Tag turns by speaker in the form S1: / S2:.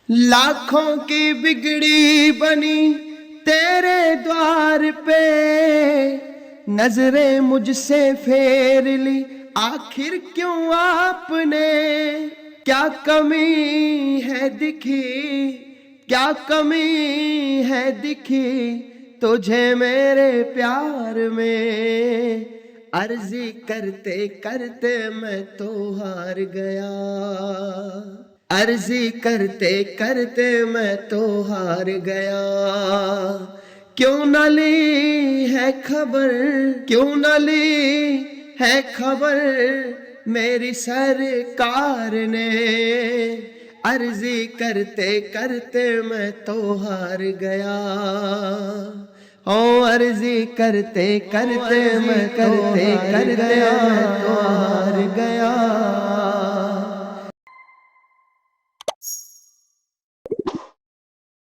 S1: लाखों की बिगड़ी बनी तेरे द्वार पे, नजरें मुझसे फेर ली आखिर क्यों आपने। क्या कमी है दिखी, क्या कमी है दिखी तुझे मेरे प्यार में। अर्जी करते करते मैं तो हार गया, अर्जी करते करते मैं तो हार गया। क्यों न ली है खबर, क्यों न ली है खबर मेरी सरकार ने। अर्जी करते करते मैं तो हार गया, ओ अर्जी करते करते मैं तो हार गया।